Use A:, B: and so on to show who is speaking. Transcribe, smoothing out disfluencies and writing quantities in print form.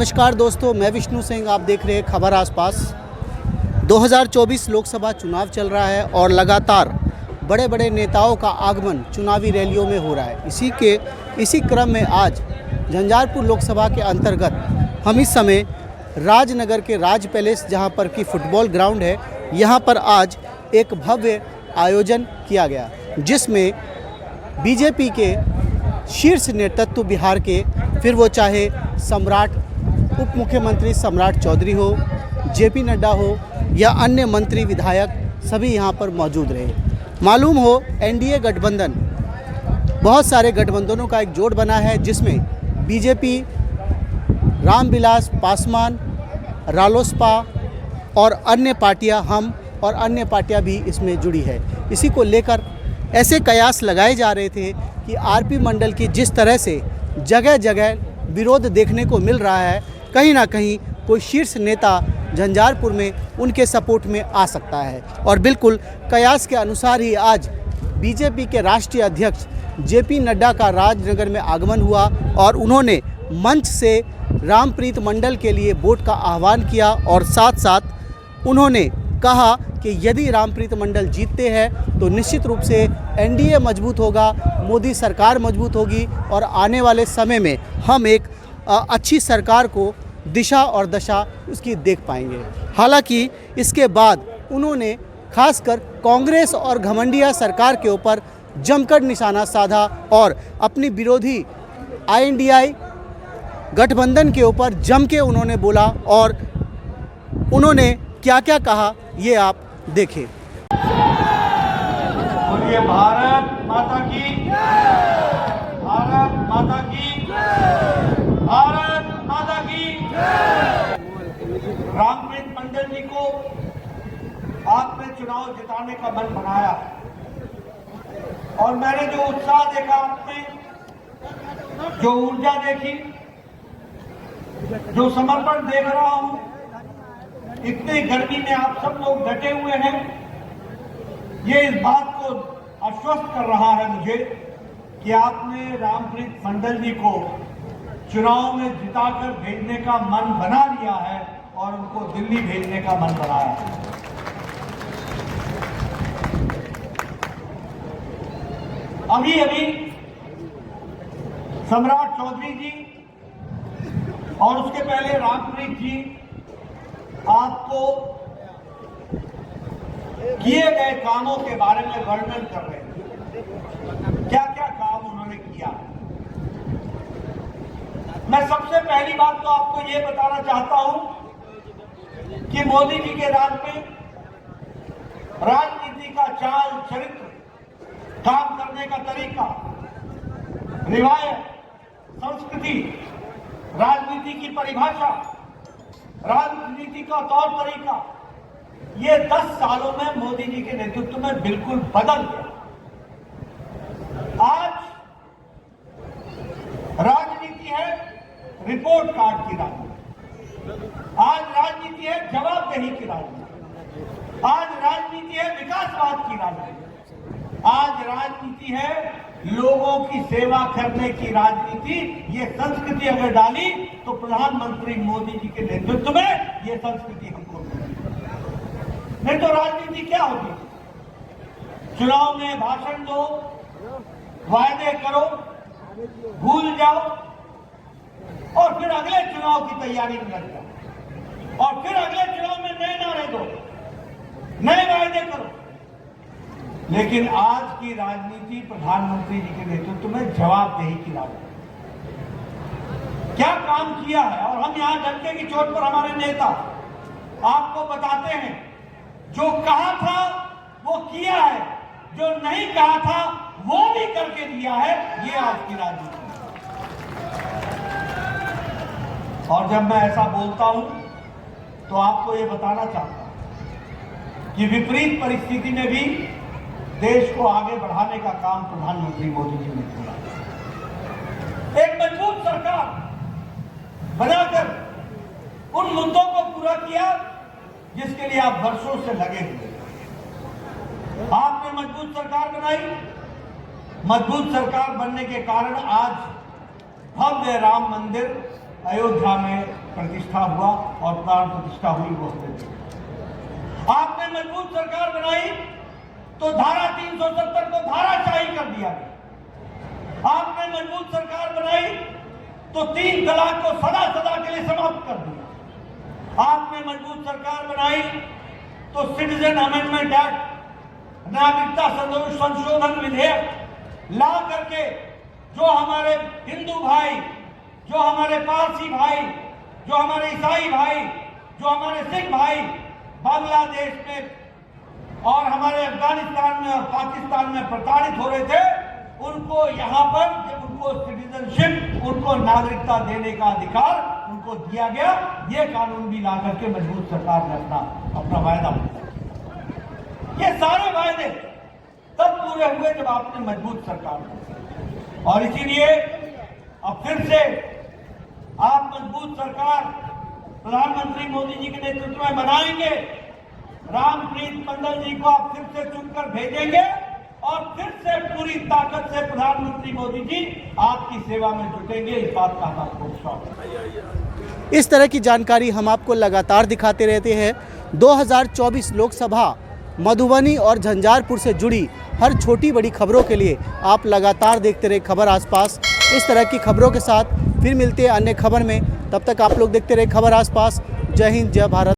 A: नमस्कार दोस्तों, मैं विष्णु सिंह। आप देख रहे हैं खबर आसपास। 2024 लोकसभा चुनाव चल रहा है और लगातार बड़े बड़े नेताओं का आगमन चुनावी रैलियों में हो रहा है। इसी क्रम में आज झंझारपुर लोकसभा के अंतर्गत हम इस समय राजनगर के राज पैलेस, जहां पर की फुटबॉल ग्राउंड है, यहां पर आज एक भव्य आयोजन किया गया, जिसमें बीजेपी के शीर्ष नेतृत्व बिहार के, फिर वो चाहे सम्राट उप मुख्यमंत्री सम्राट चौधरी हो, जेपी नड्डा हो या अन्य मंत्री विधायक, सभी यहाँ पर मौजूद रहे। मालूम हो एनडीए गठबंधन, बहुत सारे गठबंधनों का एक जोड़ बना है, जिसमें बीजेपी, रामविलास पासवान, रालोसपा और अन्य पार्टियां, हम और अन्य पार्टियां भी इसमें जुड़ी है। इसी को लेकर ऐसे कयास लगाए जा रहे थे कि आरपी मंडल की जिस तरह से जगह जगह विरोध देखने को मिल रहा है, कहीं ना कहीं कोई शीर्ष नेता झंझारपुर में उनके सपोर्ट में आ सकता है। और बिल्कुल कयास के अनुसार ही आज बीजेपी के राष्ट्रीय अध्यक्ष जेपी नड्डा का राजनगर में आगमन हुआ और उन्होंने मंच से रामप्रीत मंडल के लिए वोट का आह्वान किया और साथ साथ उन्होंने कहा कि यदि रामप्रीत मंडल जीतते हैं तो निश्चित रूप से एनडीए मजबूत होगा, मोदी सरकार मजबूत होगी और आने वाले समय में हम एक अच्छी सरकार को दिशा और दशा उसकी देख पाएंगे। हालांकि इसके बाद उन्होंने खासकर कांग्रेस और घमंडिया सरकार के ऊपर जमकर निशाना साधा और अपनी विरोधी आईएनडीआई गठबंधन के ऊपर जम के उन्होंने बोला। और उन्होंने क्या क्या कहा, ये आप देखें।
B: बोलिए भारत माता की, भारत माता की, भारत माता की। रामप्रीत मंडल जी को आपने चुनाव जिताने का मन बनाया और मैंने जो उत्साह देखा आपने, जो ऊर्जा देखी, जो समर्पण देख रहा हूं, इतनी गर्मी में आप सब लोग डटे हुए हैं, ये इस बात को आश्वस्त कर रहा है मुझे कि आपने रामप्रीत मंडल जी को चुनाव में जिताकर भेजने का मन बना लिया है और उनको दिल्ली भेजने का मन बनाया है। अभी अभी सम्राट चौधरी जी और उसके पहले रामप्रीत जी आपको किए गए कामों के बारे में वर्णन कर रहे हैं, क्या क्या काम उन्होंने किया। मैं सबसे पहली बात तो आपको यह बताना चाहता हूं कि मोदी जी के राज में राजनीति का चाल चरित्र, काम करने का तरीका, रिवायत, संस्कृति, राजनीति की परिभाषा, राजनीति का तौर तरीका, ये 10 सालों में मोदी जी के नेतृत्व में बिल्कुल बदल गया। आज राजनीति है रिपोर्ट कार्ड की राजनीति, आज राजनीति है जवाबदेही की राजनीति, आज राजनीति है विकासवाद की राजनीति, आज राजनीति है लोगों की सेवा करने की राजनीति। ये संस्कृति अगर डाली तो प्रधानमंत्री मोदी जी के नेतृत्व में ये संस्कृति हमको मिली। नहीं तो राजनीति क्या होगी? चुनाव में भाषण दो, वायदे करो, भूल जाओ और फिर अगले चुनाव की तैयारी में लग जाओ और फिर अगले चुनाव में नए नारे दो, नए वायदे करो। लेकिन आज की राजनीति प्रधानमंत्री जी के नेतृत्व में जवाबदेही की राजनीति। क्या काम किया है? और हम यहां डंके की चोट पर हमारे नेता आपको बताते हैं, जो कहा था वो किया है, जो नहीं कहा था वो भी करके दिया है। ये आज की राजनीति। और जब मैं ऐसा बोलता हूं तो आपको ये बताना चाहता हूं कि विपरीत परिस्थिति में भी देश को आगे बढ़ाने का काम प्रधानमंत्री मोदी जी ने किया। एक मजबूत सरकार बनाकर उन मुद्दों को पूरा किया जिसके लिए आप वर्षों से लगे हुए। आपने मजबूत सरकार बनाई, मजबूत सरकार बनने के कारण आज भव्य राम मंदिर अयोध्या में प्रतिष्ठा हुआ और प्राण प्रतिष्ठा हुई वो हमने देखा। आपने मजबूत सरकार बनाई तो धारा 370 को धाराशाही कर दिया गया। आपने मजबूत सरकार बनाई तो 3 तलाक को सदा सदा के लिए समाप्त कर दिया। आपने मजबूत सरकार बनाई तो सिटीजन अमेंडमेंट एक्ट, नागरिकता संशोधन विधेयक ला करके जो हमारे हिंदू भाई, जो हमारे पारसी भाई, जो हमारे ईसाई भाई, जो हमारे सिख भाई बांग्लादेश में और हमारे अफगानिस्तान में और पाकिस्तान में प्रताड़ित हो रहे थे, उनको यहाँ पर उनको सिटीजनशिप, उनको नागरिकता देने का अधिकार उनको दिया गया। ये कानून भी ला करके मजबूत सरकार ने अपना वायदा किया। ये सारे वायदे तब पूरे हुए जब आपने मजबूत सरकार दी। और इसीलिए अब फिर से आप मजबूत सरकार प्रधानमंत्री मोदी जी के नेतृत्व में बनाएंगे। रामप्रीत मंडल जी को आप फिर से चुनकर भेजेंगे और फिर से पूरी ताकत से प्रधानमंत्री मोदी जी आपकी सेवा में जुटेंगे। इस बात का हमारा विश्वास है।
A: इस तरह की जानकारी हम आपको लगातार दिखाते रहते हैं। 2024 लोकसभा मधुबनी और झंझारपुर से जुड़ी हर छोटी बड़ी खबरों के लिए आप लगातार देखते रहे खबर आसपास। इस तरह की खबरों के साथ फिर मिलते हैं अन्य खबर में। तब तक आप लोग देखते रहे खबर आसपास। जय हिंद, जय भारत।